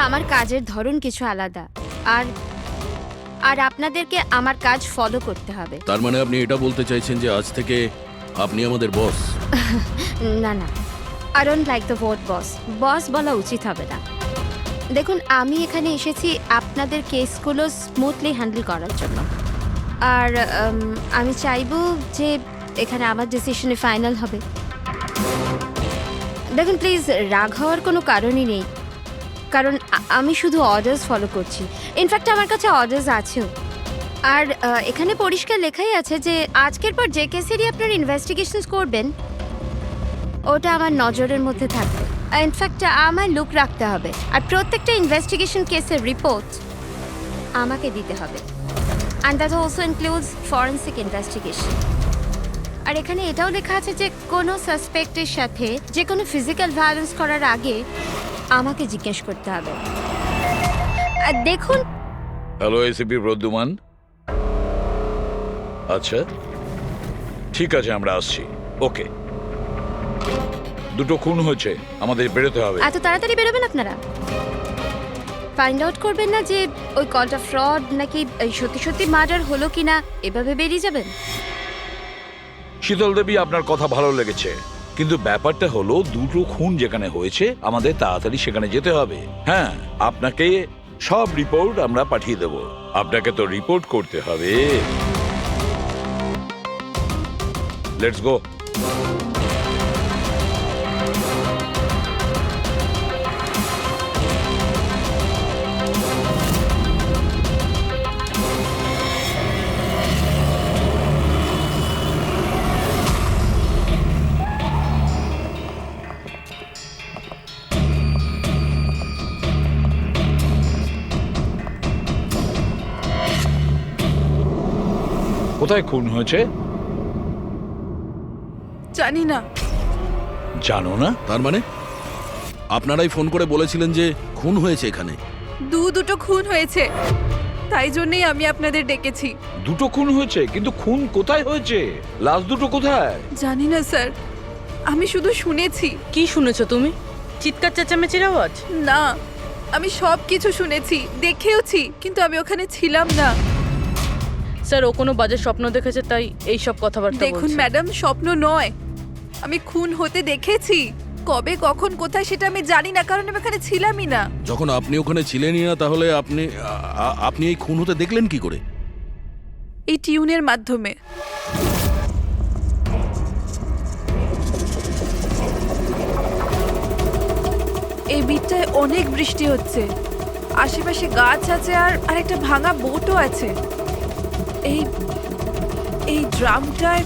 আমার কাজের ধরন কিছু আলাদা, আর আর আপনাদেরকে আমার কাজ ফলো করতে হবে। তার মানে আপনি এটা বলতে চাইছেন যে আজ থেকে আপনি আমাদের বস? না না, I don't like the word boss. Boss বলা উচিত হবে না। দেখুন, আমি এখানে এসেছি আপনাদের কেসগুলো স্মুথলি হ্যান্ডেল করার জন্য, আর আমি চাইবো যে এখানে আমার ডিসিশনে ফাইনাল হবে। দেখুন প্লিজ, রাগ হওয়ার কোনো কারণই নেই, কারণ আমি শুধু অর্ডার্স ফলো করছি। ইনফ্যাক্ট আমার কাছে অর্ডার্স আছেও, আর এখানে পরিষ্কার লেখাই আছে যে আজকের পর যে কেসেরই আপনার ইনভেস্টিগেশনস করবেন ওটা আমার নজরের মধ্যে থাকবে। ইনফ্যাক্ট আমার লুক রাখতে হবে, আর প্রত্যেকটা ইনভেস্টিগেশন কেসের রিপোর্ট আমাকে দিতে হবে, and that also includes forensic investigation. আর এখানে এটাও লেখা আছে যে কোনো সাসপেক্টের সাথে যে কোনো ফিজিক্যাল ভায়োলেন্স করার আগে আমাকে জিজ্ঞেস করতে হবে। আর দেখুন, হ্যালো এসিপি প্রদ্যুমান। আচ্ছা ঠিক আছে, আমরা আসছি। ওকে, দুটো খুন হয়েছে, আমাদের বেরোতে হবে। এত তাড়াতাড়ি বেরোবেন আপনারা? ফাইন্ড আউট করবেন না যে ওই কলটা ফ্রড নাকি সত্যি সত্যি মার্ডার হলো কিনা, এভাবে বেরিয়ে যাবেন? শীতল দেবী, আপনার কথা ভালো লেগেছে, কিন্তু ব্যাপারটা হলো দুটো খুন যেখানে হয়েছে আমাদের তাড়াতাড়ি সেখানে যেতে হবে। হ্যাঁ, আপনাকে সব রিপোর্ট আমরা পাঠিয়ে দেব। আপনাকে তো রিপোর্ট করতে হবে। Let's go. কোথায় খুন হয়েছে জানি না। জানো না? তার মানে আপনারাই ফোন করে বলেছিলেন যে খুন হয়েছে এখানে? দুটো খুন হয়েছে, তাই জন্যই আমি আপনাদের ডেকেছি। দুটো খুন হয়েছে, কিন্তু খুন কোথায় হয়েছে? লাশ দুটো কোথায়? জানি না স্যার, আমি শুধু শুনেছি। কি শুনেছো তুমি? চিৎকার চেঁচামেচির আওয়াজ? না, আমি সব কিছু শুনেছি, দেখেওছি, কিন্তু আমি ওখানে ছিলাম না। স্যার, ও কোনো বাজে স্বপ্ন দেখেছে, তাই এই সব কথাবার্তা দেখুন বলছে। ম্যাডাম, স্বপ্ন নয়, আমি খুন হতে দেখেছি। কবে, কখন, কোথায় সেটা আমি জানি না, কারণ আমি ওখানে ছিলামই না। যখন আপনি ওখানে ছিলেনই না, তাহলে আপনি এই খুন হতে দেখলেন কি করে? এই টিউনের মাধ্যমে। এই বিটটায় অনেক বৃষ্টি হচ্ছে, আশেপাশে গাছ আছে, আর একটা ভাঙা বোটও আছে। এই এই ড্রামটায়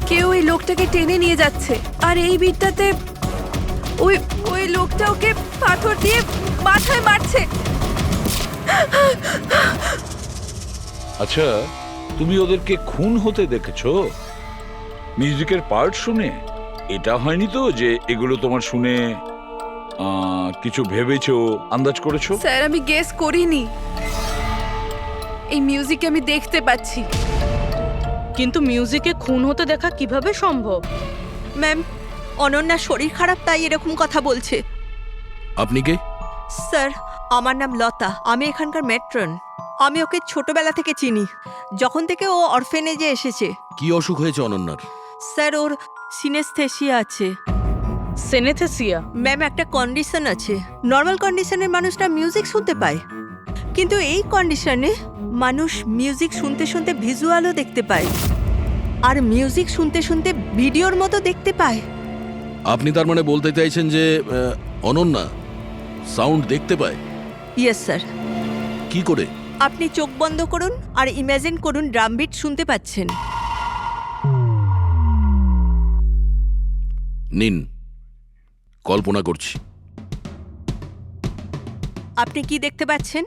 কেউ এই লোকটাকে টেনে নিয়ে যাচ্ছে, আর এই বিটটাতে ওই ওই লোকটা ওকে পাথর দিয়ে মাথায় মারছে। আচ্ছা, তুমি ওদেরকে খুন হতে দেখেছো মিউজিকের পার্ট শুনে? এটা হয়নি তো যে এগুলো তোমার শুনে কিছু ভেবেছো, আন্দাজ করেছো? স্যার, আমি গেস করিনি, এই মিউজিক আমি দেখতে পাচ্ছি। কিন্তু মিউজিকে খুন হতে দেখা কিভাবে সম্ভব? ম্যাম, অনন্যার শরীর খারাপ, তাই এরকম কথা বলছে। আপনি কে? স্যার, আমার নাম লতা, আমি এখানকার ম্যাট্রন। আমি ওকে ছোটবেলা থেকে চিনি, যখন থেকে ও অরফেনেজে এসেছে। কি অসুখ হয়েছে অনন্যার? স্যার, ওর সিনেস্থেসিয়া আছে। সেনেথেসিয়া? ম্যাম, একটা কন্ডিশন আছে, নর্মাল কন্ডিশনের মানুষরা মিউজিক শুনতে পায়, কিন্তু এই কন্ডিশনে মানুষ মিউজিক শুনতে শুনতে ভিজুয়ালও দেখতে পায়, আর মিউজিক শুনতে শুনতে ভিডিওর মতো দেখতে পায়। আপনি তার মানে বলতে চাইছেন যে অনন্যা সাউন্ড দেখতে পায়? Yes sir. কি করে? আপনি চোখ বন্ধ করুন আর ইমাজিন করুন ড্রাম বিট শুনতে পাচ্ছেন। নিন, কল্পনা করছি। আপনি কি দেখতে পাচ্ছেন?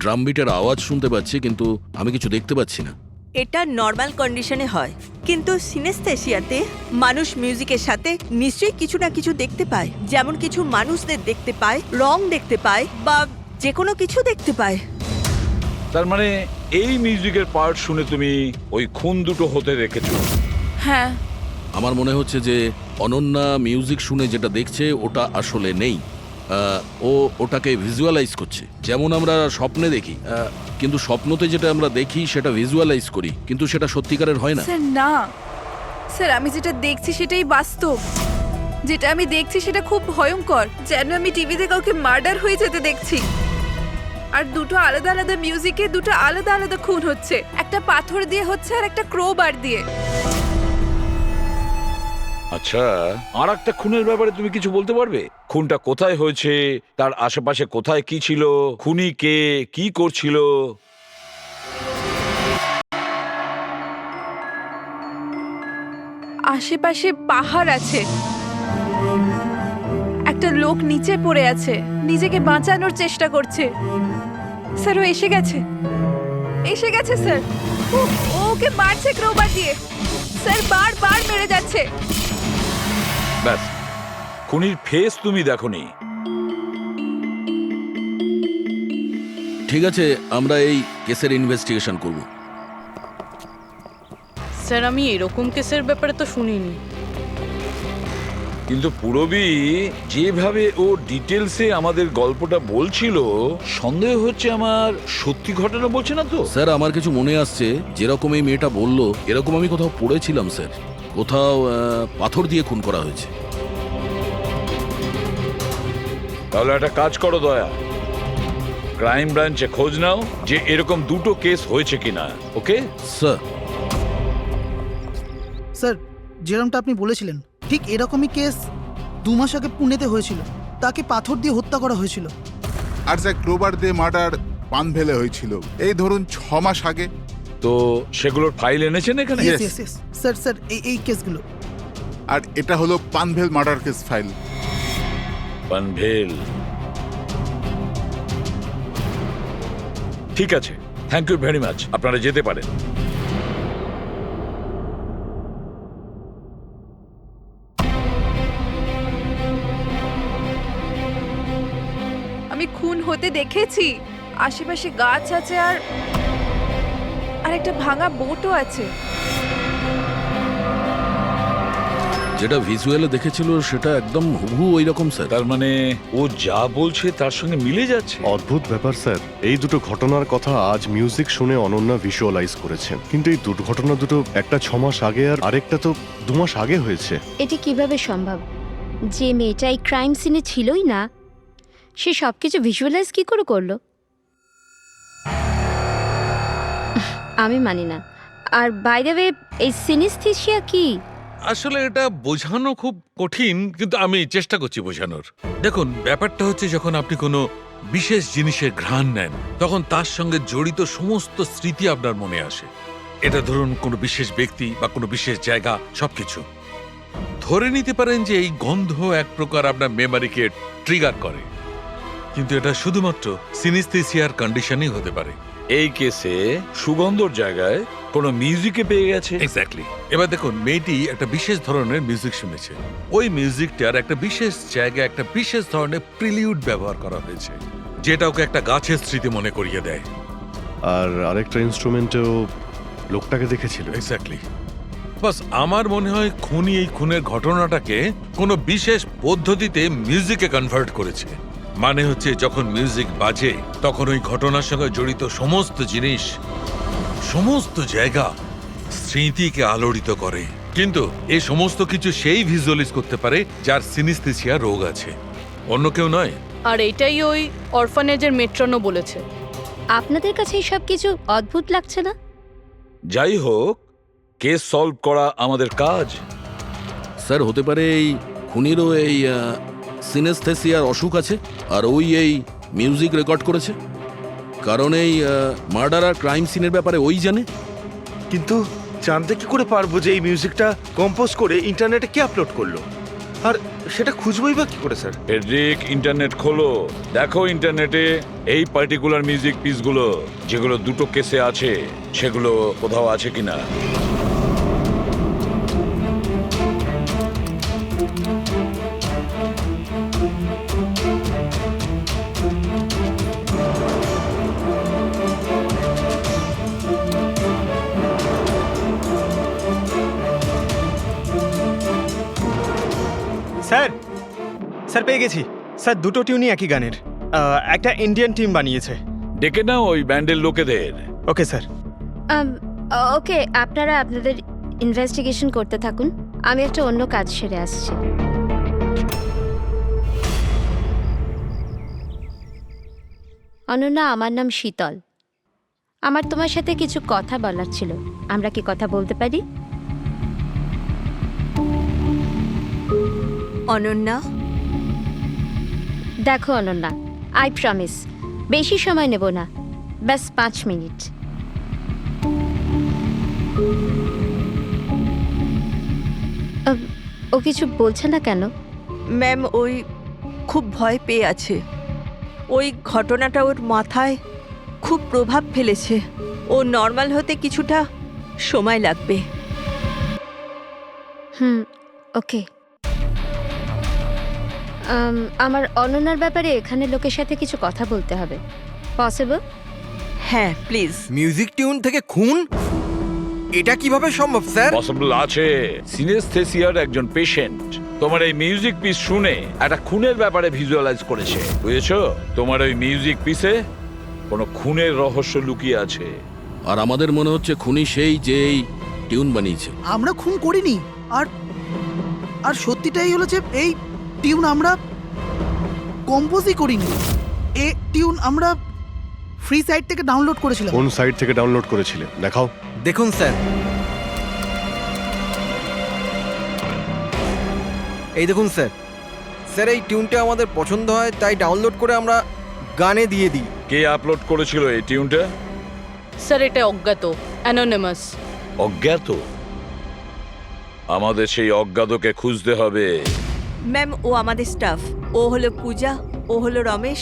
ড্রাম বিটের আওয়াজ শুনতে পাচ্ছি, কিন্তু আমি কিছু দেখতে পাচ্ছি না। এটা নর্মাল কন্ডিশনে হয়, কিন্তু সিনেস্থেসিয়াতে মানুষ মিউজিকের সাথে নিশ্চয়ই কিছু না কিছু দেখতে পায়, যেমন কিছু মানুষদের দেখতে পায়, রং দেখতে পায়, বা যে কোনো কিছু দেখতে পায়। তার মানে এই মিউজিকের পার্ট শুনে তুমি ওই খুন দুটো হতে দেখেছো? হ্যাঁ, আমার মনে হচ্ছে যে অনন্যা মিউজিক শুনে যেটা দেখছে ওটা আসলে নেই, ও ওটাকে ভিজুয়ালাইজ করছে, যেমন আমরা স্বপ্নে দেখি। কিন্তু স্বপ্নতে যেটা আমরা দেখি সেটা ভিজুয়ালাইজ করি, কিন্তু সেটা সত্যিকারের হয় না। স্যার না, স্যার আমি যেটা দেখছি সেটাই বাস্তব। যেটা আমি দেখছি সেটা খুব ভয়ঙ্কর, যেন আমি টিভিতে কাউকে মার্ডার হয়ে যেতে দেখছি। আর দুটো আলাদা আলাদা মিউজিকে দুটো আলাদা আলাদা খুন হচ্ছে, একটা পাথর দিয়ে হচ্ছে আর একটা ক্রোবার দিয়ে। আচ্ছা, আর একটা খুনের ব্যাপারে তুমি কিছু বলতে পারবে? খুনটা কোথায় হয়েছে, তার আশেপাশে কোথায় কি ছিল, খুনি কে, কি করছিল? আশেপাশে পাহাড় আছে, একটা লোক নিচে পড়ে আছে, নিজেকে বাঁচানোর চেষ্টা করছে। স্যার ও এসে গেছে, এসে গেছে স্যার। ওকে মারছে ক্রোবার দিয়ে, স্যার বারবার মেরে যাচ্ছে। ব্যাস, খুনির ফেস তুমি দেখোনি। ঠিক আছে, আমরা এই কেসের ইনভেস্টিগেশন করব। স্যার আমি এরকম কেসের ব্যাপারে তো শুনিনি। কিন্তু পুরবী যেভাবে ও ডিটেলসে আমাদের গল্পটা বলছিল, সন্দেহ হচ্ছে আমার সত্যি ঘটনা বলছে না তো। স্যার, আমার কিছু মনে আসছে, যেরকম এই মেয়েটা বললো এরকম আমি কোথাও পড়েছিলাম স্যার। কোথাও পাথর দিয়ে খুন করা হয়েছে। তাহলে একটা কাজ করো দয়া, ক্রাইম ব্রাঞ্চে খোঁজ নাও যে এরকম দুটো কেস হয়েছে কিনা। Okay sir. স্যার, যেরকমটা আপনি বলেছিলেন ঠিক এরকমই কেস 2 মাস আগে পুনেতে হয়েছিল। তাকে পাথর দিয়ে হত্যা করা হয়েছিল। আর স্যার ক্রোবার দিয়ে মার্ডার পানভেলে হয়েছিল এই ধরুন 6 মাস আগে। তো সেগুলোর ফাইল এনেছেন এখানে? Yes. Yes, yes. Sir sir এই কেসগুলো। আর এটা হলো Panvel murder case file. Panvel, ঠিক আছে, থ্যাংক ইউ ভেরি মাচ। আপনারা যেতে পারেন। আমি খুন হতে দেখেছি, আশেপাশে গাছ আছে আর একটা ভাঙা বোটও আছে। যেটা ভিজুয়ালে দেখেছিল সেটা একদম হুবহু ওই রকম স্যার। তার মানে ও যা বলছে তার সঙ্গে মিলে যাচ্ছে। অদ্ভুত ব্যাপার স্যার, এই দুটো ঘটনার কথা আজ মিউজিক শুনে অনন্যা ভিজুয়ালাইজ করেছেন, কিন্তু এই দুর্ঘটনা দুটো, একটা 6 মাস আগে আর আরেকটা তো 2 মাস আগে হয়েছে। এটি কিভাবে সম্ভব? যে মেয়েটা এই ক্রাইম সিনে ছিলই না, সে সব কিছু ভিজুয়ালাইজ কি করে করলো? আমি মানি না। আর বাই দ্য ওয়ে, এই সিনেস্থেসিয়া কি? আসলে এটা বোঝানো খুব কঠিন, কিন্তু আমি চেষ্টা করছি বোঝানোর। দেখুন, ব্যাপারটা হচ্ছে যখন আপনি কোনো বিশেষ জিনিসের ঘ্রাণ নেন, তখন তার সঙ্গে জড়িত সমস্ত স্মৃতি আপনার মনে আসে। এটা ধরুন কোনো বিশেষ ব্যক্তি বা কোনো বিশেষ জায়গা, সবকিছু। ধরে নিতে পারেন যে এই গন্ধ এক প্রকার আপনার মেমারিকে ট্রিগার করে, কিন্তু এটা শুধুমাত্র সিনেস্থেসিয়ার কন্ডিশনই হতে পারে। এই কেসে সুগন্ধর জায়গায় কোনো মিউজিকে পেয়ে গেছে। এক্স্যাক্টলি। এবার দেখুন, মেয়েটি একটা বিশেষ ধরনের মিউজিক শুনেছে। ওই মিউজিকটার একটা বিশেষ জায়গায় একটা বিশেষ ধরনের প্রিলিউড ব্যবহার করা হয়েছে, যেটা ওকে একটা গাছের স্মৃতি মনে করিয়ে দেয়। আর আরেকটা ইনস্ট্রুমেন্টেও লোকটাকে দেখেছিল। এক্স্যাক্টলি। বাস আমার মনে হয় খুনি এই খুনের ঘটনাটাকে কোনো বিশেষ পদ্ধতিতে মিউজিকে কনভার্ট করেছে। মানে হচ্ছে, যখন মিউজিক বাজে তখন ওই ঘটনার সঙ্গে জড়িত সমস্ত জিনিস, সমস্ত জায়গা স্মৃতিকে আলোড়িত করে। কিন্তু এই সমস্ত কিছু সেই ভিজুয়ালাইজ করতে পারে যার সিনেস্থেসিয়া রোগ আছে, অন্য কেউ নয়। আর এটাই ওই অরফানেজের মেট্রনও বলেছে। আপনাদের কাছে এই সব কিছু অদ্ভুত লাগছে না? যাই হোক, কেস সলভ করা আমাদের কাজ। স্যার, হতে পারে এই খুনিরও এই সিনেস্থেসিয়ার অসুখ আছে, আর ওই এই মিউজিক রেকর্ড করেছে, কারণ এই মার্ডার আর ক্রাইম সিনের ব্যাপারে ওই জানে। কিন্তু জানতে কি করে পারবো যে এই মিউজিকটা কম্পোজ করে ইন্টারনেটে কে আপলোড করলো? আর সেটা খুঁজবই বা কি করে স্যার? ফেডরিক, ইন্টারনেট খোলো, দেখো ইন্টারনেটে এই পার্টিকুলার মিউজিক পিসগুলো যেগুলো দুটো কেসে আছে সেগুলো কোথাও আছে কিনা। স্যার, স্যার পেয়ে গেছি, স্যার দুটো টিউনই একই গানের একটা ইন্ডিয়ান টিম বানিয়েছে। ডেকে নাও ওই ব্যান্ডের লোকেদের। Okay sir. ওকে, আপনারা আপনাদের ইনভেস্টিগেশন করতে থাকুন, আমি একটা অন্য কাজ সেরে আসছি। অনন্যা, আমার নাম শীতল। আমার তোমার সাথে কিছু কথা বলার ছিল, আমরা কি কথা বলতে পারি? অনন্যা, দেখো অনন্যা, আই প্রমিস বেশি সময় নেব না, ব্যাস 5 মিনিট। ও কিছু বলছে না কেন? ম্যাম ওই খুব ভয় পেয়ে আছে। ওই ঘটনাটা ওর মাথায় খুব প্রভাব ফেলেছে। ও নর্মাল হতে কিছুটা সময় লাগবে। ওকে। আমার অনন্যার ব্যাপারে এখানে লোকের সাথে কিছু কথা বলতে হবে, পসিবল? হ্যাঁ প্লিজ। মিউজিক টিউন থেকে খুন, এটা কিভাবে সম্ভব স্যার? পসিবল আছে। সিনেস্থেসিয়ার একজন পেশেন্ট তোমার এই মিউজিক পিস শুনে একটা খুনের ব্যাপারে ভিজুয়ালাইজ করেছে, বুঝেছো? তোমার ওই মিউজিক পিসে কোনো খুনের রহস্য লুকিয়ে আছে। আর আমাদের মনে হচ্ছে খুনি সেই যে এই টিউন বানিয়েছে। আমরা খুন করিনি। আর আর সত্যিটাই হলো যে এই টিউন আমরা কম্পোজই করিনি। এই টিউন আমরা ফ্রি সাইট থেকে ডাউনলোড করেছিলাম। কোন সাইট থেকে ডাউনলোড করেছিলে দেখাও। দেখুন স্যার, এই দেখুন স্যার। স্যার এই টিউনটা আমাদের পছন্দ হয় তাই ডাউনলোড করে আমরা গানে দিয়ে দিই। কে আপলোড করেছিল এই টিউনটা? স্যার এটা অজ্ঞাত, অ্যানোনিমাস। অজ্ঞাত? আমাদের সেই অজ্ঞাতকে খুঁজতে হবে। ম্যাম ও আমাদের স্টাফ। ও হলো পূজা, ও হলো রমেশ,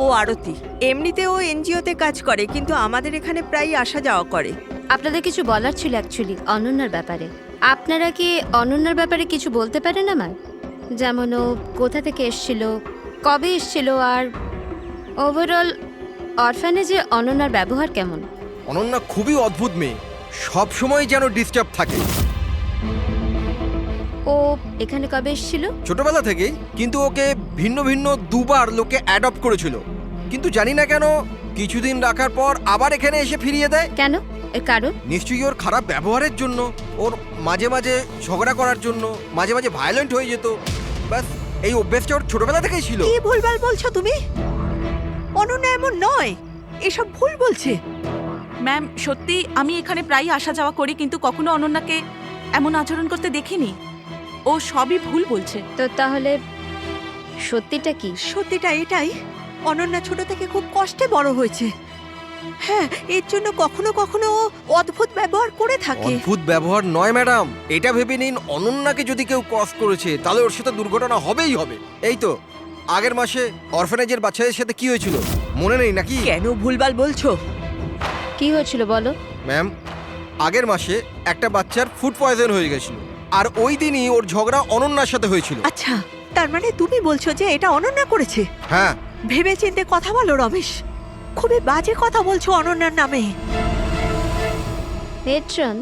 ও আরতি। এমনিতে ও এনজিওতে কাজ করে, কিন্তু আমাদের এখানে প্রায় আসা যাওয়া করে। আপনাদের কিছু বলার ছিল অ্যাকচুয়ালি অনন্যার ব্যাপারে। আপনারা কি অনন্যার ব্যাপারে কিছু বলতে পারেন আমার? যেমন ও কোথা থেকে এসেছিল, কবে এসেছিল, আর ওভারঅল অরফানেজে অনন্যার ব্যবহার কেমন? অনন্যা খুবই অদ্ভুত মেয়ে, সব সময় যেন ডিস্টার্ব থাকে। ও এখানে কবে এসেছিল? ছোটবেলা থেকেই, কিন্তু ওকে ভিন্ন ভিন্ন দুবার লোকে অ্যাডপ্ট করেছিল, কিন্তু জানি না কেন কিছুদিন রাখার পর আবার এখানে এসে ফিরিয়ে দেয়। কেন? এর কারণ? নিশ্চয়ই ওর খারাপ ব্যবহারের জন্য, ওর মাঝে মাঝে ঝগড়া করার জন্য, মাঝে মাঝে ভায়োলেন্ট হয়ে যেত। ব্যাস এই অভ্যেসটা ওর ছোটবেলা থেকেই ছিল। কি ভুলভাল বলছো তুমি? অনন্যা এমন নয়, এসব ভুল বলছে। ম্যাম সত্যি আমি এখানে প্রায়ই আসা যাওয়া করি, কিন্তু কখনো অনন্যাকে এমন আচরণ করতে দেখিনি। ও সবই ভুল বলছে। তো তাহলে সত্যিটা কি? সত্যিটা এটাই, অনন্যা ছোট থেকে খুব কষ্টে বড় হয়েছে। হ্যাঁ, এর জন্য কখনো কখনো ও অদ্ভুত ব্যবহার করে থাকে। অদ্ভুত ব্যবহার নয় ম্যাডাম, এটা ভেবে নিন অনন্যাকে যদি কেউ ক্রস করেছে তাহলে ওর সাথে দুর্ঘটনা হবেই হবে। এই তো আগের মাসে অরফানেজের বাচ্চাদের সাথে কি হয়েছিল মনে নেই নাকি? কেন ভুলভাল বলছো? কি হয়েছিল বলো। ম্যাম, আগের মাসে একটা বাচ্চার ফুড পয়জন হয়ে গেছিল, আর ওই দিনই ওর ঝগড়া অনন্যার সাথে হয়েছিল। আচ্ছা, তার মানে তুমি বলছো যে এটা অনন্যা করেছে? হ্যাঁ। ভেবে চিন্তে কথা বলো রমেশ, খুবই বাজে কথা বলছো অনন্যার নামে। পেট্রন,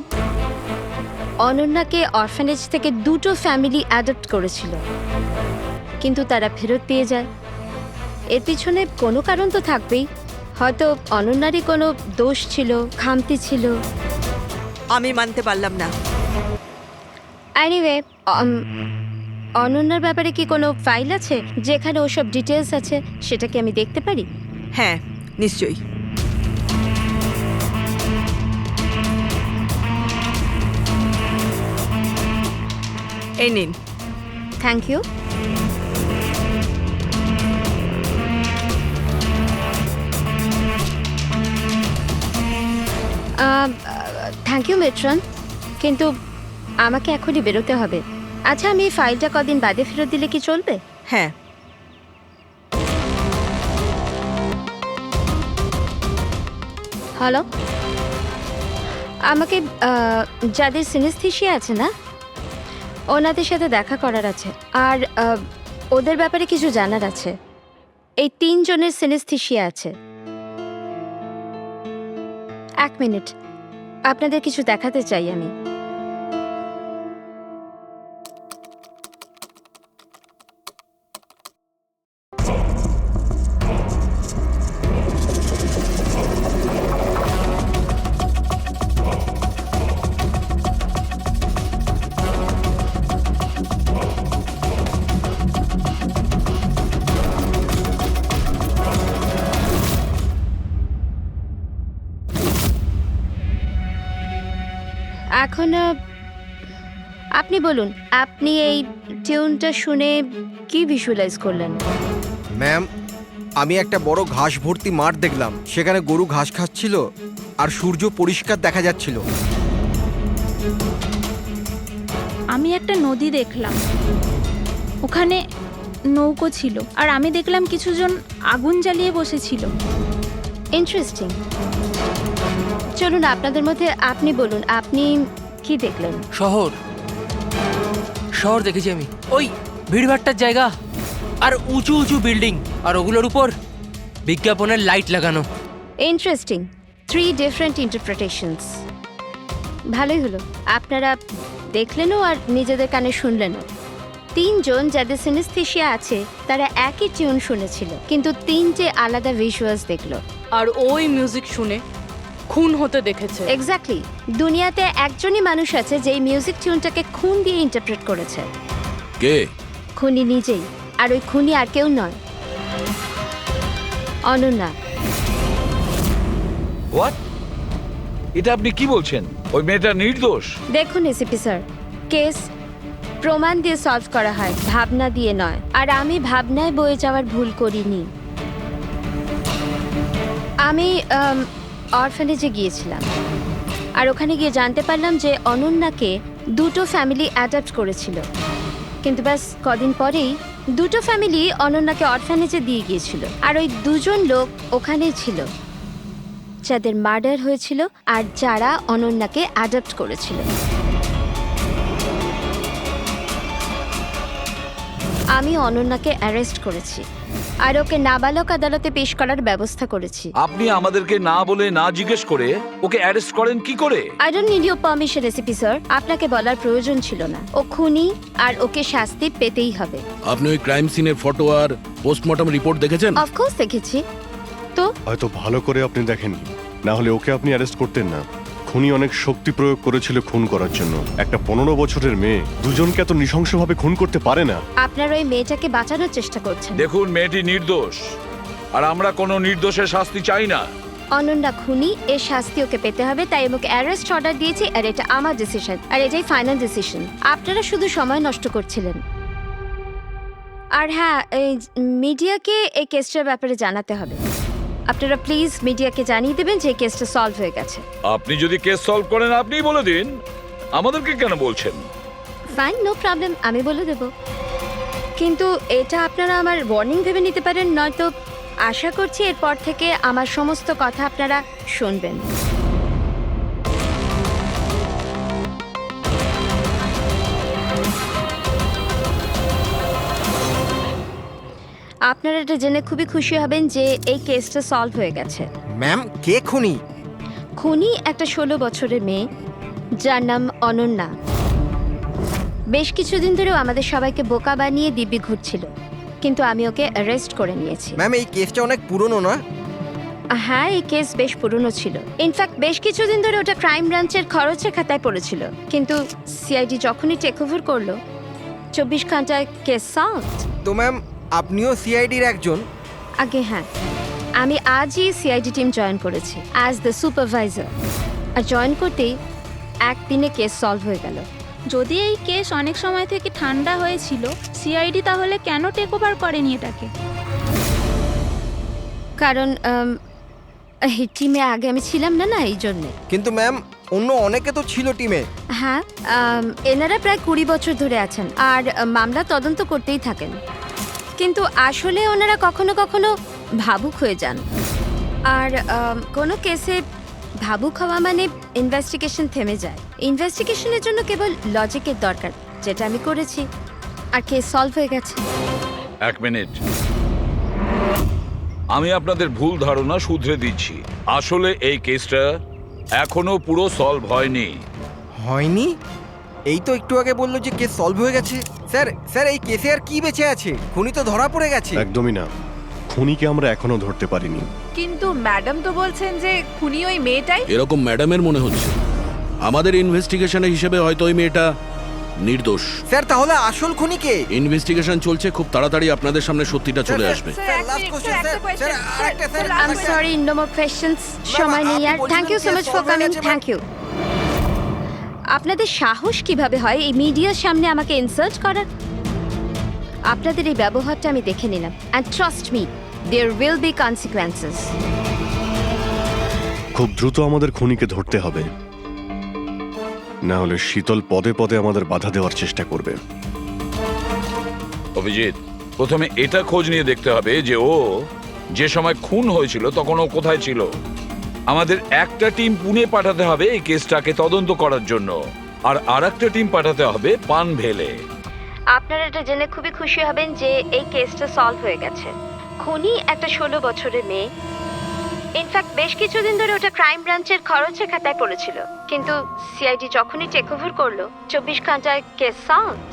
অনন্যাকে অরফানেজ থেকে 2টো ফ্যামিলি অ্যাডপ্ট করেছিল, কিন্তু তারা ফেরত পেয়ে যায়। এর পিছনে কোনো কারণ তো থাকবেই, হয়তো অনন্যারই কোনো দোষ ছিল, খামতি ছিল। আমি মানতে পারলাম না। এনিওয়ে, অনন্যার ব্যাপারে কি কোনো ফাইল আছে যেখানে ওসব ডিটেলস আছে? সেটা কি আমি দেখতে পারি? হ্যাঁ নিশ্চয়ই। এই নিন। Thank you. Thank you matron, কিন্তু আমাকে এখনই বেরোতে হবে। আচ্ছা, আমি এই ফাইলটা কদিন বাদে ফেরত দিলে কি চলবে? হ্যাঁ। হ্যালো, আমাকে যাদের সিনেস্থেসিয়া আছে না, ওনাদের সাথে দেখা করার আছে, আর ওদের ব্যাপারে কিছু জানার আছে। এই 3 জনের সিনেস্থেসিয়া আছে। 1 মিনিট, আপনাদের কিছু দেখাতে চাই আমি। এখন আপনি বলুন, আপনি এই টিউনটা শুনে কি ভিজুয়ালাইজ করলেন? ম্যাম, আমি একটা বড় ঘাস ভর্তি মাঠ দেখলাম, সেখানে গরু ঘাস খাচ্ছিল আর সূর্য পরিষ্কার দেখা যাচ্ছিল। আমি একটা নদী দেখলাম, ওখানে নৌকো ছিল, আর আমি দেখলাম কিছুজন আগুন জ্বালিয়ে বসেছিল। ইন্টারেস্টিং। চলুন আপনাদের মধ্যে আপনি বলুন, আপনি কি দেখলেন? শহর শহর দেখেছি আমি, ওই ভিড়ভাট্টার জায়গা আর উঁচু উঁচু বিল্ডিং, আর ওগুলোর উপর বিজ্ঞাপনের লাইট লাগানো। ইন্টারেস্টিং। 3 different interpretations. ভালোই হলো, আপনারা দেখলেনও আর নিজেদের কানে শুনলেনও। 3 জন যাদের সিনেস্থেশিয়া আছে তারা একই টিউন শুনেছিল, কিন্তু 3টে আলাদা ভিজুয়ালস দেখলো। আর ওই মিউজিক শুনে খুন হতে দেখেছে। এক্স্যাক্টলি। দুনিয়াতে একজনই মানুষ আছে যে এই মিউজিক টিউনটাকে খুন দিয়ে ইন্টারপ্রেট করেছে। কে? খুনি নিজেই। আর ওই খুনি আর কেউ নয়, অনন্যা। হোয়াট? এটা আপনি কি বলছেন? ওই মেয়েটা নির্দোষ? দেখুন এসিপি স্যার, কেস প্রমাণ দিয়ে সলভ করা হয়, ভাবনা দিয়ে নয়। আর আমি ভাবনায় বয়ে যাওয়ার ভুল করিনি। আমি অরফানেজে গিয়েছিলাম, আর ওখানে গিয়ে জানতে পারলাম যে অনন্যাকে 2টো ফ্যামিলি অ্যাডাপ্ট করেছিল। কিন্তু ব্যাস কদিন পরেই 2টো ফ্যামিলি অনন্যাকে অরফানেজে দিয়ে গিয়েছিল। আর ওই 2 জন লোক ওখানেই ছিল যাদের মার্ডার হয়েছিল আর যারা অনন্যাকে অ্যাডাপ্ট করেছিল। আমি অনন্যাকে অ্যারেস্ট করেছি আর ওকে নাবালক আদালতে পেশ করার ব্যবস্থা করেছি। আপনি আমাদেরকে না বলে, না জিজ্ঞেস করে ওকে অ্যারেস্ট করেন কি করে? I don't need your permission ACP sir, আপনাকে বলার প্রয়োজন ছিল না। ও খুনি আর ওকে শাস্তি পেতেই হবে। আপনি ওই ক্রাইম সিনের ফটো আর পোস্টমর্টম রিপোর্ট দেখেছেন? অফকোর্স দেখেছি। তো হয়তো ভালো করে আপনি দেখেননি, না হলে ওকে আপনি অ্যারেস্ট করতেন না। খুনি অনেক শক্তি প্রয়োগ করেছিল খুন করার জন্য। একটা 15 বছরের মেয়ে 2জনকে এত নৃশংসভাবে খুন করতে পারে না। আপনারা ওই মেয়েটাকে বাঁচানোর চেষ্টা করছেন। দেখুন, মেয়েটি নির্দোষ, আর আমরা কোনো নির্দোষের শাস্তি চাই না। অনন্যা খুনি, এর শাস্তি ওকে পেতে হবে, তাই ওকে অ্যারেস্ট অর্ডার দিয়েছি। আর এটা আমার ডিসিশন, আর এটাই ফাইনাল ডিসিশন। আপনারা শুধু সময় নষ্ট করছিলেন। আর হ্যাঁ, এই মিডিয়াকে এই কেসটার ব্যাপারে জানাতে হবে। আপনারা প্লিজ মিডিয়াকে জানিয়ে দেবেন যে এই কেসটা সলভ হয়ে গেছে। আপনি যদি কেস সলভ করেন আপনিই বলে দিন, আমাদেরকে কেন বলছেন? ফাইন, নো প্রবলেম, আমি বলে দেব। কিন্তু এটা আপনারা আমার ওয়ার্নিং ভেবে নিতে পারেন, নয়তো আশা করছি এরপর থেকে আমার সমস্ত কথা আপনারা শুনবেন। আপনারা এটা জেনে খুবই খুশি হবেন যে এই কেসটা সলভ হয়ে গেছে। ম্যাম, কে খুনি? খুনি একটা 16 বছরের মেয়ে যার নাম অনন্যা। বেশ কিছুদিন ধরেও আমাদের সবাইকে বোকা বানিয়ে দিব্যি ঘুরছিল, কিন্তু আমি ওকে অ্যারেস্ট করে নিয়েছি। ম্যাম, এই কেসটা অনেক পুরনো না? হ্যাঁ, এই কেস বেশ পুরনো ছিল। ইনফ্যাক্ট বেশ কিছুদিন ধরে ওটা ক্রাইম ব্রাঞ্চের খরচের খাতায় পড়েছিল, কিন্তু সিআইডি যখনই টেক ওভার করলো 24 ঘন্টায় কেস সলভ। তো ম্যাম, আপনিও সিআইডির একজন? আগে হ্যাঁ, আমি আজই সিআইডি টিম জয়েন করেছি অ্যাজ দ্য সুপারভাইজার। আর জয়েন করতেই একদিনে কেস সলভ হয়ে গেল। যদি এই কেস অনেক সময় থেকে ঠান্ডা হয়েছিল, সিআইডি তাহলে কেন টেক ওভার করেনি এটাকে? কারণ এই টিমে আগে আমি ছিলাম না, এই জন্যে। কিন্তু ম্যাম, অন্য অনেকে তো ছিল টিমে। হ্যাঁ, এনারা প্রায় 20 বছর ধরে আছেন আর মামলা তদন্ত করতেই থাকেন, কিন্তু আসলে ওনারা কখনো কখনো ভাবুক হয়ে যান। আর কোনো কেসে ভাবুক হওয়া মানে ইনভেস্টিগেশন থেমে যায়। ইনভেস্টিগেশনের জন্য কেবল লজিকের দরকার, যেটা আমি করেছি, আর কেস সলভ হয়ে গেছে। 1 মিনিট, আমি আপনাদের ভুল ধারণা শুধরে দিচ্ছি। আসলে এই কেসটা এখনো পুরো সলভ হয়নি। হয়নি? এই তো একটু আগে বললো যে কেস সলভ হয়ে গেছে। স্যার, এই কেসে আর কি বেঁচে আছে? খুনি তো ধরা পড়ে গেছে। একদমই না, খুনিকে আমরা এখনো ধরতে পারিনি। কিন্তু ম্যাডাম তো বলছেন যে খুনি ওই মেয়েটাই। এরকম ম্যাডামের মনে হচ্ছে। আমাদের ইনভেস্টিগেশনের হিসেবে হয়তো ওই মেয়েটা নির্দোষ। স্যার, তাহলে আসল খুনি কে? ইনভেস্টিগেশন চলছে, খুব তাড়াতাড়ি আপনাদের সামনে সত্যিটা চলে আসবে। I am sorry, no more questions. সময় নেই আর। Thank you so much for coming. Thank you. আপনাদের সাহস কিভাবে হয় এই মিডিয়ার সামনে আমাকে ইনসাল্ট করার? আপনাদের এই ব্যবহারটা আমি দেখে নিলাম, and trust me, there will be consequences. খুব দ্রুত আমাদের খুনিকে ধরতে হবে, না হলে শীতল পদে পদে আমাদের বাধা দেওয়ার চেষ্টা করবে। অভিজিৎ, প্রথমে এটা খোঁজ নিয়ে দেখতে হবে যে ও যে সময় খুন হয়েছিল তখন ও কোথায় ছিল। আমাদের একটা টিম পুনে পাঠাতে হবে এই কেসটাকে তদন্ত করার জন্য, আর আরেকটা টিম পাঠাতে হবে পানভেলে। আপনারা এটা জেনে খুবই খুশি হবেন যে এই কেসটা সলভ হয়ে গেছে। খুনি একটা 16 বছরের মেয়ে। ইনফ্যাক্ট বেশ কিছুদিন ধরে ওটা ক্রাইম ব্রাঞ্চের খরচের খাতায় পড়েছিল, কিন্তু সিআইডি যখনই টেক ওভার করলো 24 ঘন্টায় কেস সলভড।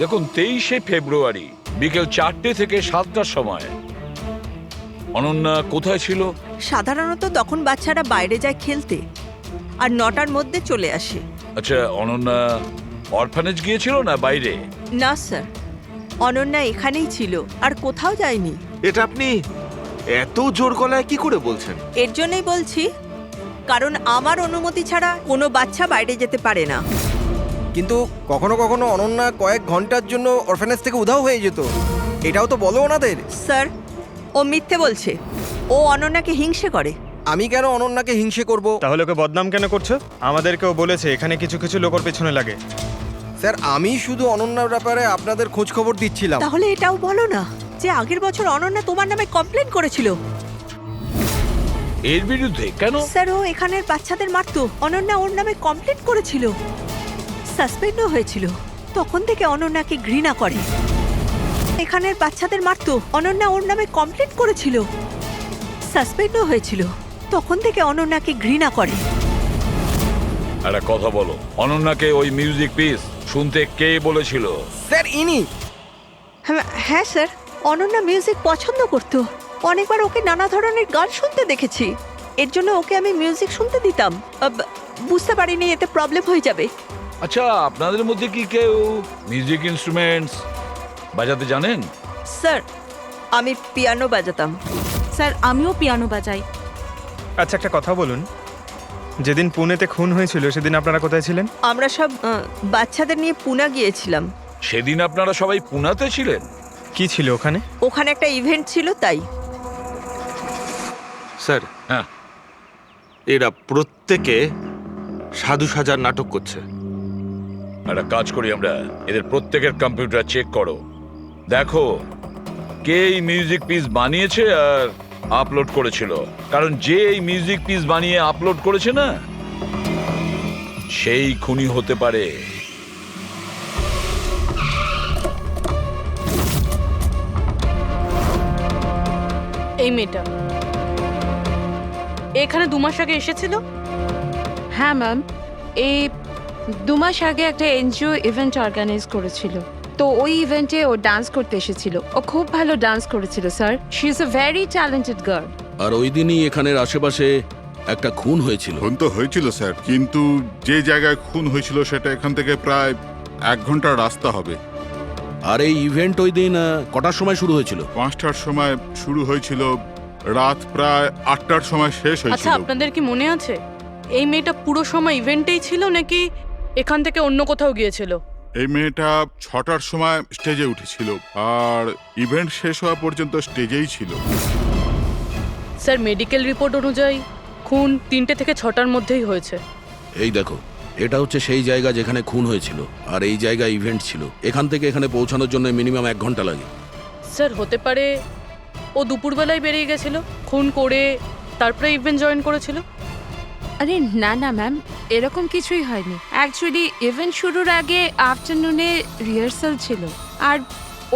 দেখুন, 23শে ফেব্রুয়ারি বিকেল 4টে থেকে 7টার সময় অনন্যা কোথায় ছিল? সাধারণত তখন বাচ্চারা বাইরে যায় খেলতে, আর 9টার মধ্যে চলে আসে। আচ্ছা, অনন্যা অরফানেজ গিয়েছিল না বাইরে? না স্যার, অনন্যা এখানেই ছিল আর কোথাও যায়নি। এটা আপনি এত জোর গলায় কি করে বলছেন? এর জন্যই বলছি, কারণ আমার অনুমতি ছাড়া কোনো বাচ্চা বাইরে যেতে পারে না। কিন্তু কখনো কখনো অনন্যা কয়েক ঘন্টার জন্য অরফানেজ থেকে উধাও হয়ে যেত, এটাও তো বলো ওনাদের। স্যার, ও মিথ্যে বলছে। ও অনন্যাকে হিংসে করে। আমি কেন অনন্যাকে হিংসে করব? তাহলে ওকে বদনাম কেন করছো? আমাদেরকেও বলেছে এখানে কিছু কিছু লোকের পেছনে লাগে। স্যার, আমি শুধু অনন্যার ব্যাপারে আপনাদের খোঁজ খবর দিচ্ছিলাম। তাহলে এটাও বলো না যে আগের বছর অনন্যা তোমার নামে কমপ্লেন করেছিল। এর বিরুদ্ধে কেন? স্যার, ও এখানের বাচ্চাদের মারতো। অনন্যা ওর নামে কমপ্লেন করেছিল, সাসপেন্ডও হয়েছিল। তখন থেকে অনন্যাকে ঘৃণা করে। এখানের বাচ্চাদের মারতো। অনন্যা ওর নামে কমপ্লেন করেছিল, সাসপেন্ডও হয়েছিল। তখন থেকে অনন্যাকে ঘৃণা করে। একটা কথা বলো, অনন্যাকে ওই মিউজিক পিস শুনতে কে বলেছিল? স্যার, ইনি। হ্যাঁ স্যার, অনন্যা মিউজিক পছন্দ করত। অনেকবার ওকে নানা ধরনের গান শুনতে দেখেছি। এর জন্য ওকে আমি মিউজিক শুনতে দিতাম। বুঝতে পারিনি এতে প্রবলেম হয়ে যাবে। আচ্ছা, আপনাদের মধ্যে কি কেউ মিউজিক ইনস্ট্রুমেন্টস বাজাতে জানেন? স্যার, আমি পিয়ানো বাজাতাম। স্যার, আমিও পিয়ানো বাজাই। আচ্ছা, একটা কথা বলুন, যেদিন পুনেতে খুন হয়েছিল সেদিন আপনারা কোথায় ছিলেন? আমরা সব বাচ্চাদের নিয়ে পুনা গিয়েছিলাম। সেদিন আপনারা সবাই পুনাতে ছিলেন? কি ছিল ওখানে? ওখানে একটা ইভেন্ট ছিল, তাই। স্যার, হ্যাঁ, এরা প্রত্যেকে সাধু সাজার নাটক করছে। একটা কাজ করি আমরা, এদের প্রত্যেকের কম্পিউটার চেক করো, দেখো কে এই মিউজিক পিস বানিয়েছে আর আপলোড করেছিল। কারণ যে এই মিউজিক পিস বানিয়ে আপলোড করেছে না, সেই খুনি হতে পারে। এই মেয়েটা এখানে 2 মাস আগে এসেছিল। হ্যাঁ ম্যাম, এই 2 মাস আগে একটা এনজিও ইভেন্ট অর্গানাইজ করেছিল, তো ওই ইভেন্টে ও ডান্স করতে এসেছিল। ও খুব ভালো ডান্স করেছিল sir. She is a very talented girl. আর ওই দিনই এখানের আশেপাশে একটা খুন হয়েছিল। খুন তো হয়েছিল স্যার, কিন্তু যে জায়গায় খুন হয়েছিল সেটা এখান থেকে প্রায় 1 ঘন্টার রাস্তা হবে। আর এই ইভেন্ট ওই দিন কটার সময় শুরু হয়েছিল? 5টার সময় শুরু হয়েছিল, রাত প্রায় 8টার সময় শেষ আচ্ছা, হয়েছিল। আপনাদের কি মনে আছে এই মেয়েটা পুরো সময় ইভেন্টেই ছিল নাকি এখান থেকে অন্য কোথাও গিয়েছিল? এই মেয়েটা 6টার সময় স্টেজে উঠেছিল, আর ইভেন্ট শেষ হওয়া পর্যন্ত স্টেজেই ছিল। স্যার, মেডিকেল রিপোর্ট অনুযায়ী খুন 3টে থেকে 6টার মধ্যেই হয়েছে। এই দেখো, এটা হচ্ছে সেই জায়গা যেখানে খুন হয়েছিল, আর এই জায়গায় ইভেন্ট ছিল। এখান থেকে এখানে পৌঁছানোর জন্য মিনিমাম 1 ঘন্টা লাগে। স্যার, হতে পারে ও দুপুরবেলায় বেরিয়ে গেছিল, খুন করে তারপরে ইভেন্ট জয়েন করেছিল। আরে না না ম্যাম, এরকম কিছুই হয়নি। অ্যাকচুয়ালি ইভেন্ট শুরুর আগে আফটারনুনে রিহার্সাল ছিল, আর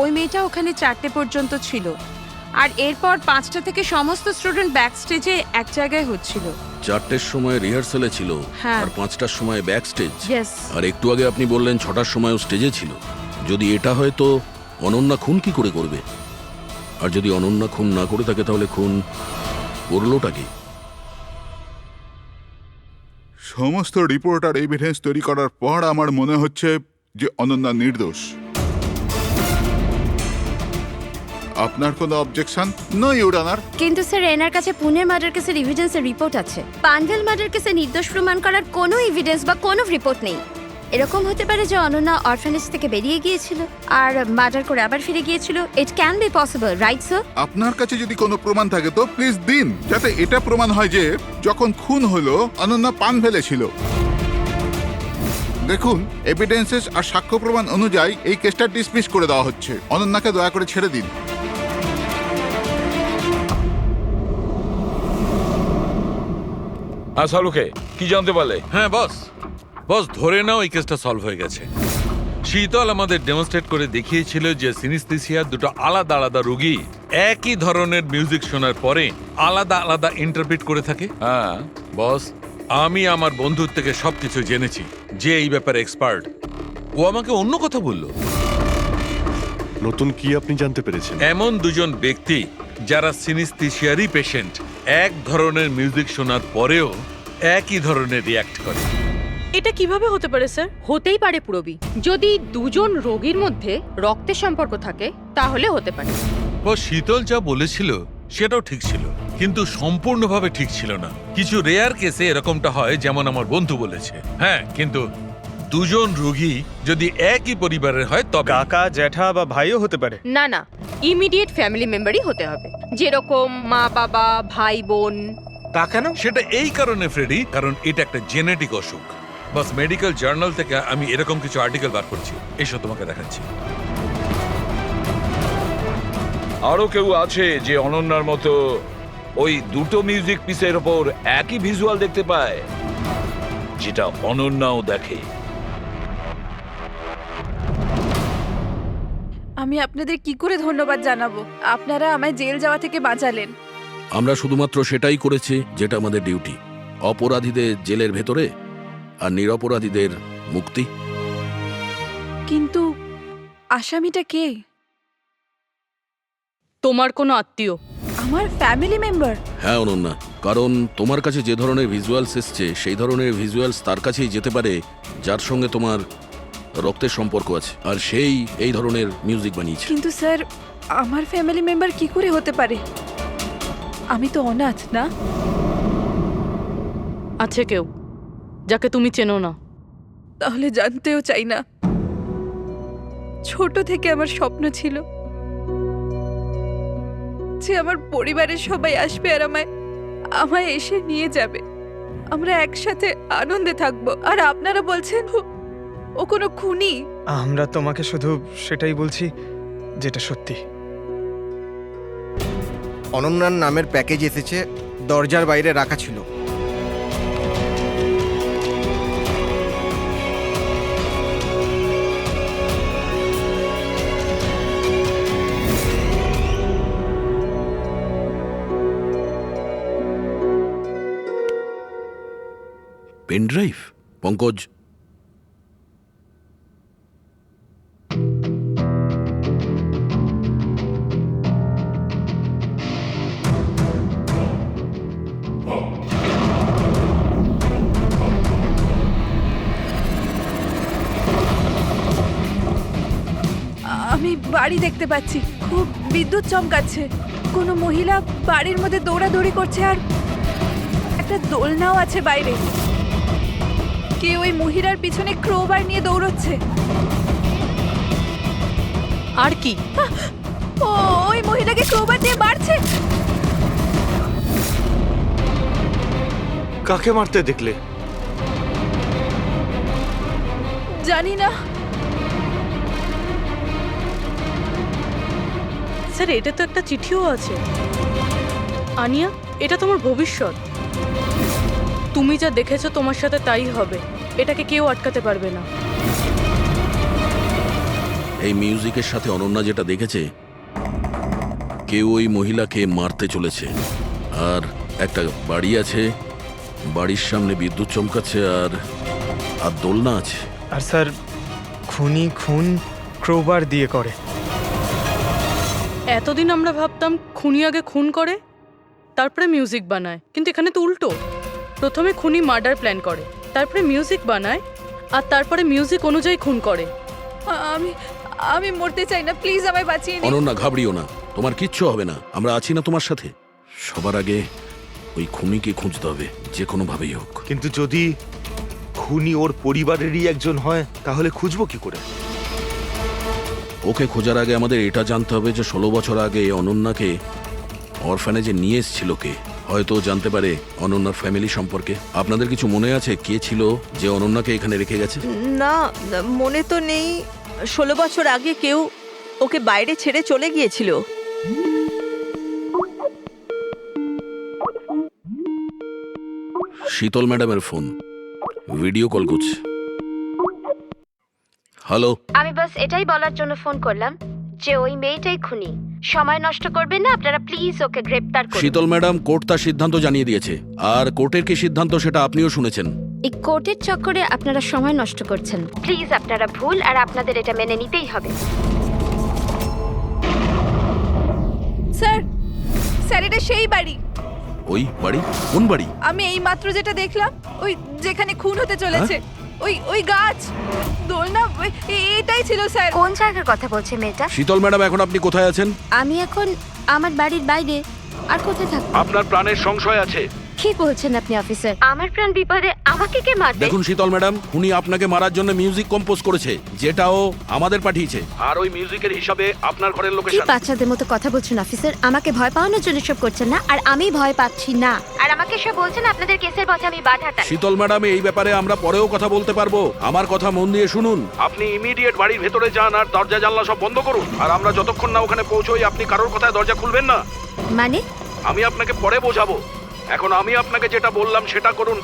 ওই মেয়েটা ওখানে 4টে পর্যন্ত ছিল, আর এরপর 5টা থেকে সমস্ত স্টুডেন্ট ব্যাক স্টেজে এক জায়গায় হচ্ছিল। 4টের সময় রিহার্সালে ছিল, হ্যাঁ। আর 5টার সময় ব্যাক স্টেজ। Yes. আর একটু আগে আপনি বললেন 6টার সময়ও স্টেজে ছিল। যদি এটা হয় তো অনন্যা খুন কি করে করবে? আর যদি অনন্যা খুন না করে থাকে তাহলে খুন করলোটা কি? সমস্ত রিপোর্ট আর এভিডেন্স তৈরি করার পর আমার মনে হচ্ছে যে অনন্যা নির্দোষ। আপনার কোনো অবজেকশন? No your honour. কিন্তু স্যার এনার কাছে পুনের মার্ডার কেসের এভিডেন্সের রিপোর্ট আছে। পানভেল মার্ডার কেসে নির্দোষ প্রমাণ করার কোনো এভিডেন্স বা কোনো রিপোর্ট নেই। এরকম হতে পারে যে অনন্যা অরফানেজ থেকে বেরিয়ে গিয়েছিল আর মার্ডার করে আবার ফিরে গিয়েছিল। It can be possible, right sir? আপনার কাছে যদি কোনো প্রমাণ থাকে তো প্লিজ দিন, যাতে এটা প্রমাণ হয় যে যখন খুন হলো অনন্যা পানভেলে ছিল। দেখুন, এভিডেন্সেস আর সাক্ষ্য প্রমাণ অনুযায়ী এই কেসটা ডিসমিস করে দেওয়া হচ্ছে। অনন্যাকে দয়া করে ছেড়ে দিন। হ্যাঁ শালুকে, কি জানতে পারলে? হ্যাঁ বস, বস ধরে নাও এই কেসটা সলভ হয়ে গেছে। শীতল আমাদের ডেমনস্ট্রেট করে দেখিয়েছিল যে সিনিস্থেসিয়ার দুটো আলাদা আলাদা রোগী একই ধরনের মিউজিক শোনার পরে আলাদা আলাদা ইন্টারপ্রিট করে থাকে। হ্যাঁ বস, আমি আমার বন্ধুর থেকে সবকিছু জেনেছি, যে এই ব্যাপারে এক্সপার্ট। ও আমাকে অন্য কথা বলল। নতুন কি আপনি জানতে পেরেছেন? এমন দুজন ব্যক্তি যারা সিনিস্থেসিয়ারই পেশেন্ট, এক ধরনের মিউজিক শোনার পরেও একই ধরনের রিয়্যাক্ট করে। এটা কিভাবে হতে পারে স্যার? হতেই পারে পুরবি, যদি দুজন রোগীর মধ্যে রক্তের সম্পর্ক থাকে তাহলে হতে পারে। ও শীতল যা বলেছিল সেটাও ঠিক ছিল, কিন্তু সম্পূর্ণভাবে ঠিক ছিল না। কিছু রেয়ার কেসে এরকমটা হয়, যেমন আমার বন্ধু বলেছে। হ্যাঁ, কিন্তু দুজন রোগী যদি একই পরিবারের হয় তবে কাকা, জ্যাঠা বা ভাইও হতে পারে। না না, ইমিডিয়েট ফ্যামিলি মেম্বারই হতে হবে, যেরকম মা বাবা, ভাই বোন। তা কেন? সেটা এই কারণে ফ্রেডি, কারণ এটা একটা জেনেটিক অসুখ। বাস মেডিকেল জার্নাল থেকে আমি এরকম কিছু আর্টিকেল বার করছি, এসব তোমাকে দেখাচ্ছি। আরো কেউ আছে যে অনন্যার মতো ওই দুটো মিউজিক পিসের ওপর একই ভিজুয়াল দেখতে পায়, যেটা অনন্যাও দেখে? আমি আপনাদের কি করে ধন্যবাদ জানাবো? আপনারা আমায় জেল যাওয়া থেকে বাঁচালেন। আমরা শুধুমাত্র সেটাই করেছি যেটা আমাদের ডিউটি, অপরাধীদের জেলের ভেতরে আর নিরপরাধীদের মুক্তি। কিন্তু আসামিটা কে? তোমার কোনো আত্মীয়। আমার ফ্যামিলি মেম্বার? হ্যাঁ অনন্যা, কারণ তোমার কাছে যে ধরনের ভিজুয়ালস এসছে সেই ধরনের ভিজুয়ালস তার কাছেই যেতে পারে যার সঙ্গে তোমার রক্তের সম্পর্ক আছে, আর সেই এই ধরনের মিউজিক বানিয়েছে। কিন্তু স্যার, আমার ফ্যামিলি মেম্বার কি করে হতে পারে? আমি তো অনাথ, না? আছে কেউ যাকে তুমি চেনো না? তাহলে জানতেও চাই না। ছোট থেকে আমার স্বপ্ন ছিল যে আমার পরিবারের সবাই আসবে আর আমায় এসে নিয়ে যাবে, আমরা একসাথে আনন্দে থাকবো। আর আপনারা বলছেন ও কোনো খুনি? আমরা তোমাকে শুধু সেটাই বলছি যেটা সত্যি। অনন্যার নামের প্যাকেজ এসেছে, দরজার বাইরে রাখা ছিল। Pen drive? পঙ্কজ, আমি বাড়ি দেখতে পাচ্ছি, খুব বিদ্যুৎ চমকাচ্ছে। কোনো মহিলা বাড়ির মধ্যে দৌড়াদৌড়ি করছে আর একটা দোলনাও আছে বাইরে। কে ওই মহিলার পিছনে ক্রোবার নিয়ে দৌড়চ্ছে? আর কি? ও ওই মহিলাকে ক্রোবার দিয়ে মারছে। কাকে মারতে দেখলে? জানি না স্যার, এটা তো একটা চিঠিও আছে। আনিয়া, এটা তোমার ভবিষ্যৎ। তুমি যা দেখেছো তোমার সাথে তাই হবে, এটাকে কেউ আটকাতে পারবে না। এই মিউজিকের সাথে অনন্যা যেটা দেখেছে, কেউ ওই মহিলাকে মারতে চলেছে। আর একটা বাড়ি আছে, বাড়ির সামনে বিদ্যুৎ চমকাচ্ছে আর দোলনা আছে। আর স্যার, খুনি খুন ক্রোবার দিয়ে করে। এতদিন আমরা ভাবতাম খুনি আগে খুন করে তারপরে মিউজিক বানায়, কিন্তু এখানে তো উল্টো। প্রথমে খুনি মার্ডার প্ল্যান করে, তারপরে মিউজিক বানায়, আর তারপরে মিউজিক অনুযায়ী খুন করে। আমি মরতে চাই না, প্লিজ আমায় বাঁচিয়ে নিন। অনন্যা, ঘাবড়িও না, তোমার কিচ্ছু হবে না, আমরা আছি না তোমার সাথে। সবার আগে ওই খুনিকে খুঁজতে হবে, যে কোনো ভাবেই হোক। কিন্তু যদি খুনি ওর পরিবারেরই একজন হয় তাহলে খুঁজবো কি করে? ওকে খোঁজার আগে আমাদের এটা জানতে হবে যে 16 বছর আগে অনন্যাকে অরফানেজে নিয়ে এসেছিল কে। হয়তো ও জানতে পারে অনন্যার ফ্যামিলি সম্পর্কে। আপনাদের কিছু মনে আছে কে ছিল যে অনন্যাকে এখানে রেখে গেছে? না, মনে তো নেই। 16 বছর আগে কেউ ওকে বাইরে ছেড়ে চলে গিয়েছিল। শীতল ম্যাডামের ফোন, ভিডিও কল করছে। হ্যালো, আমি বাস এটাই বলার জন্য ফোন করলাম যে ওই মেয়েটাই খুনি। সময় নষ্ট করবেন না আপনারা, প্লিজ ওকে গ্রেপ্তার করুন। শীতল ম্যাডাম, কোর্ট তার সিদ্ধান্ত জানিয়ে দিয়েছে। আর কোর্টের কি সিদ্ধান্ত সেটা আপনিও শুনেছেন। এই কোর্টের চক্করে আপনারা সময় নষ্ট করছেন। প্লিজ, আপনারা ভুল আর আপনাদের এটা মেনে নিতেই হবে। স্যার, স্যার এটা সেই বাড়ি। ওই বাড়ি? কোন বাড়ি? আমি এই মাত্র যেটা দেখলাম, ওই যেখানে খুন হতে চলেছে, ওই গাছ, দোলনা, এটাই ছিল স্যার। কোন জায়গার কথা বলছে মেয়েটা? শীতল ম্যাডাম, এখন আপনি কোথায় আছেন? আমি এখন আমার বাড়ির বাইরে। আর কোথায় থাকবো? আপনার প্রাণের সংশয় আছে। কি বলছেন আপনি অফিসার? আমার প্রাণ বিপদে, আমাকে কে মারবে? দেখুন শীতল ম্যাডাম, উনি আপনাকে মারার জন্য মিউজিক কম্পোজ করেছে, যেটাও আমাদের পাঠিয়েছে। আর ওই মিউজিকের হিসাবে আপনার ঘরের কি লোকেশন। বাচ্চাদের মতো কথা বলছেন অফিসার? আমাকে ভয় পাওয়ানোর জন্য সব করছেন না, আর আমি ভয় পাচ্ছি না। আর আমাকে সব বলছেন আপনাদের কেসের পথে আমি বাধা দেই। শীতল ম্যাডাম, এই ব্যাপারে আমরা পরেও কথা বলতে পারবো। আমার কথা মন দিয়ে শুনুন। আপনি ইমিডিয়েট বাড়ির ভেতরে যান আর দরজা জানলা সব বন্ধ করুন। আর আমরা যতক্ষণ না ওখানে পৌঁছই, আপনি কারোর কথায় দরজা খুলবেন না। মানে? আমি আপনাকে পরে বোঝাবো। এখন আমি আপনাকে যেটা বললাম সেটা করুন।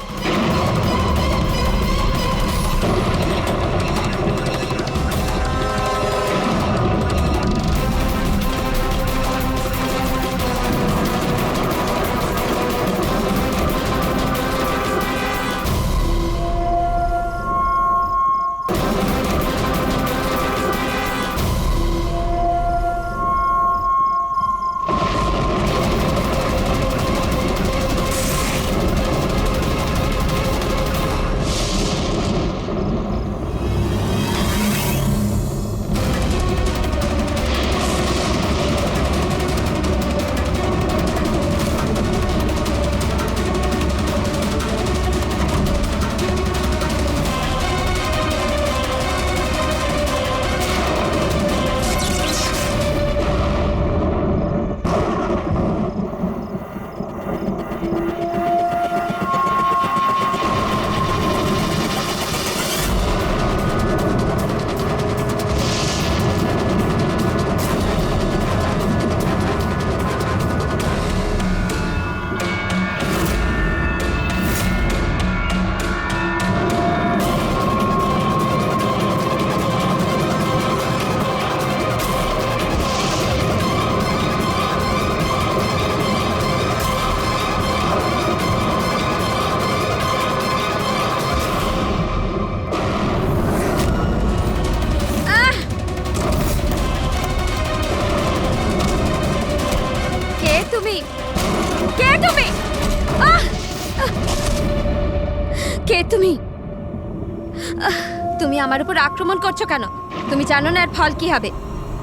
তুমি আমার উপর আক্রমণ করছো কেন? তুমি জানো না এর ফল কি হবে?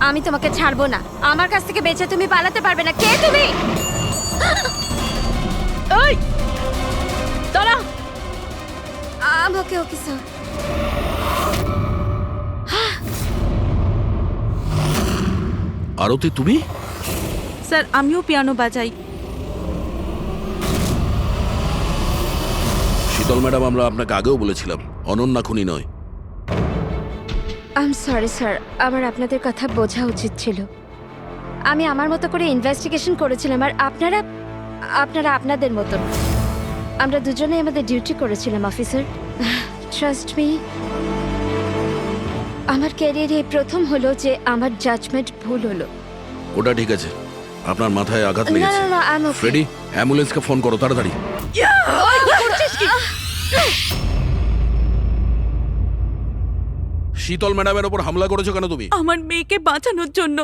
আমি তোমাকে ছাড়বো না। আমার কাছ থেকে বেঁচে তুমি পালাতে পারবে না। কে তুমি? ওই দাঁড়া। ওকে ওকে স্যার। আরতি, তুমি? স্যার, আমিও পিয়ানো বাজাই। শীতল ম্যাডাম, আমরা আপনাকে আগেও বলেছিলাম অনন্যা খুনি নয়। আই এম সরি স্যার, আমার আপনাদের কথা বোঝা উচিত ছিল। আমি আমার মতো করে ইনভেস্টিগেশন করেছিলাম, আর আপনারা আপনাদের মতন। আমরা দুজনেই আমাদের ডিউটি করেছিলাম অফিসার। ট্রাস্ট মি, আমার ক্যারিয়ারে প্রথম হলো যে আমার জাজমেন্ট ভুল হলো। ওটা ঠিক আছে, আপনার মাথায় আঘাত না লেগেছে। না না, আই এম ওকে। ফ্রেডি, অ্যাম্বুলেন্সকে ফোন করো তাড়াতাড়ি। শীতল ম্যাডামের ওপর হামলা করেছো কেন তুমি? আমার মেয়েকে বাঁচানোর জন্য।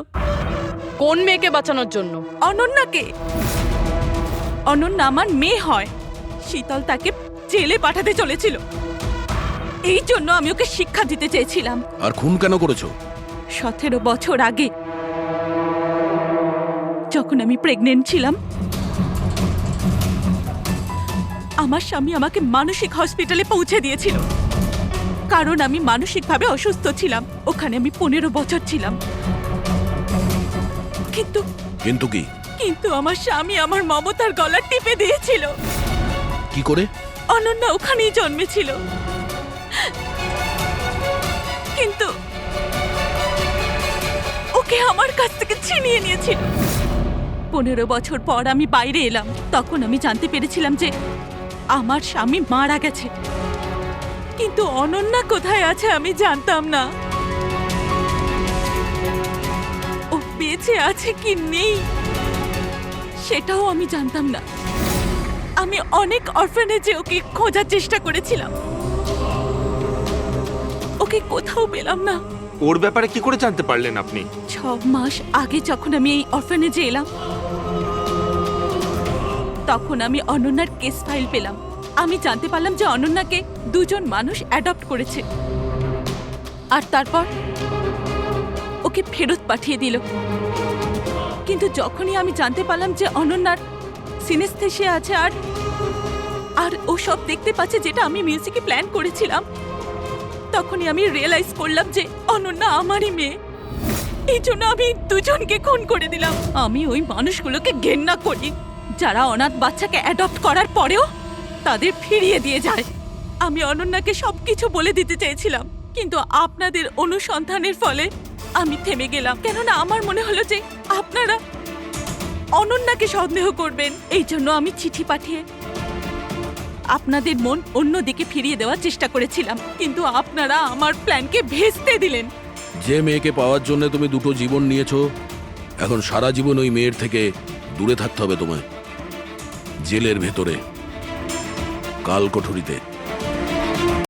কোন মেয়েকে বাঁচানোর জন্য? অনন্যাকে। অনন্যা আমার মেয়ে হয়। শীতল তাকে জেলে পাঠাতে চলেছিল, এই জন্য আমি ওকে শিক্ষা দিতে চেয়েছিলাম। আর খুন কেন করেছো? 17 বছর আগে যখন আমি প্রেগনেন্ট ছিলাম আমার স্বামী আমাকে মানসিক হসপিটালে পৌঁছে দিয়েছিল, কারণ আমি মানসিকভাবে অসুস্থ ছিলাম। ওখানে আমি 15 বছর ছিলাম। কিন্তু কিন্তু কি? কিন্তু আমার স্বামী আমার মমতার গলা টিপে দিয়েছিল। কি করে? অনন্যা ওখানেই জন্মেছিল, কিন্তু ওকে আমার কাছ থেকে ছিনিয়ে নিয়েছিল। 15 বছর পর আমি বাইরে এলাম, তখন আমি জানতে পেরেছিলাম যে আমার স্বামী মারা গেছে, কিন্তু অনন্যা কোথায় আছে আমি জানতাম না। ও বেঁচে আছে কি নেই সেটাও আমি জানতাম না। আমি অনেক অরফানেজে ওকে খোঁজার চেষ্টা করেছিলাম, ওকে কোথাও পেলাম না। ওর ব্যাপারে কি করে জানতে পারলেন আপনি? 6 মাস আগে যখন আমি এই অরফানেজে এলাম তখন আমি অনন্যার কেস ফাইল পেলাম। আমি জানতে পারলাম যে অনন্যাকে 2 জন মানুষ অ্যাডপ্ট করেছে, আর তারপর ওকে ফেরত পাঠিয়ে দিল। কিন্তু যখনই আমি জানতে পারলাম যে অনন্যার সিনেস্থেসিয়া আছে আর ও সব দেখতে পাচ্ছে যেটা আমি মিউজিকে প্ল্যান করেছিলাম, তখনই আমি রিয়েলাইজ করলাম যে অনন্যা আমারই মেয়ে। এই জন্য আমি 2 জনকে খুন করে দিলাম। আমি ওই মানুষগুলোকে ঘেন্না করি যারা অনাথ বাচ্চাকে অ্যাডপ্ট করার পরেও তাদের ফিরিয়ে দিয়ে যায়। আমি অনন্যাকে সবকিছু বলে দিতে চেয়েছিলাম, কিন্তু আপনাদের অনুসন্ধানের ফলে আমি থেমে গেলাম, কেননা আমার মনে হলো যে আপনারা অনন্যাকে সন্দেহ করবেন। এই জন্য আমি চিঠি পাঠিয়ে আপনাদের মন অন্যদিকে ফিরিয়ে দেওয়ার চেষ্টা করেছিলাম, কিন্তু আপনারা আমার প্ল্যানকে ভেস্তে দিলেন। যে মেয়েকে পাওয়ার জন্য তুমি 2টো জীবন নিয়েছো, এখন সারা জীবন ওই মেয়ের থেকে দূরে থাকতে হবে তোমায়, জেলের ভেতরে, কালকোঠরিতে।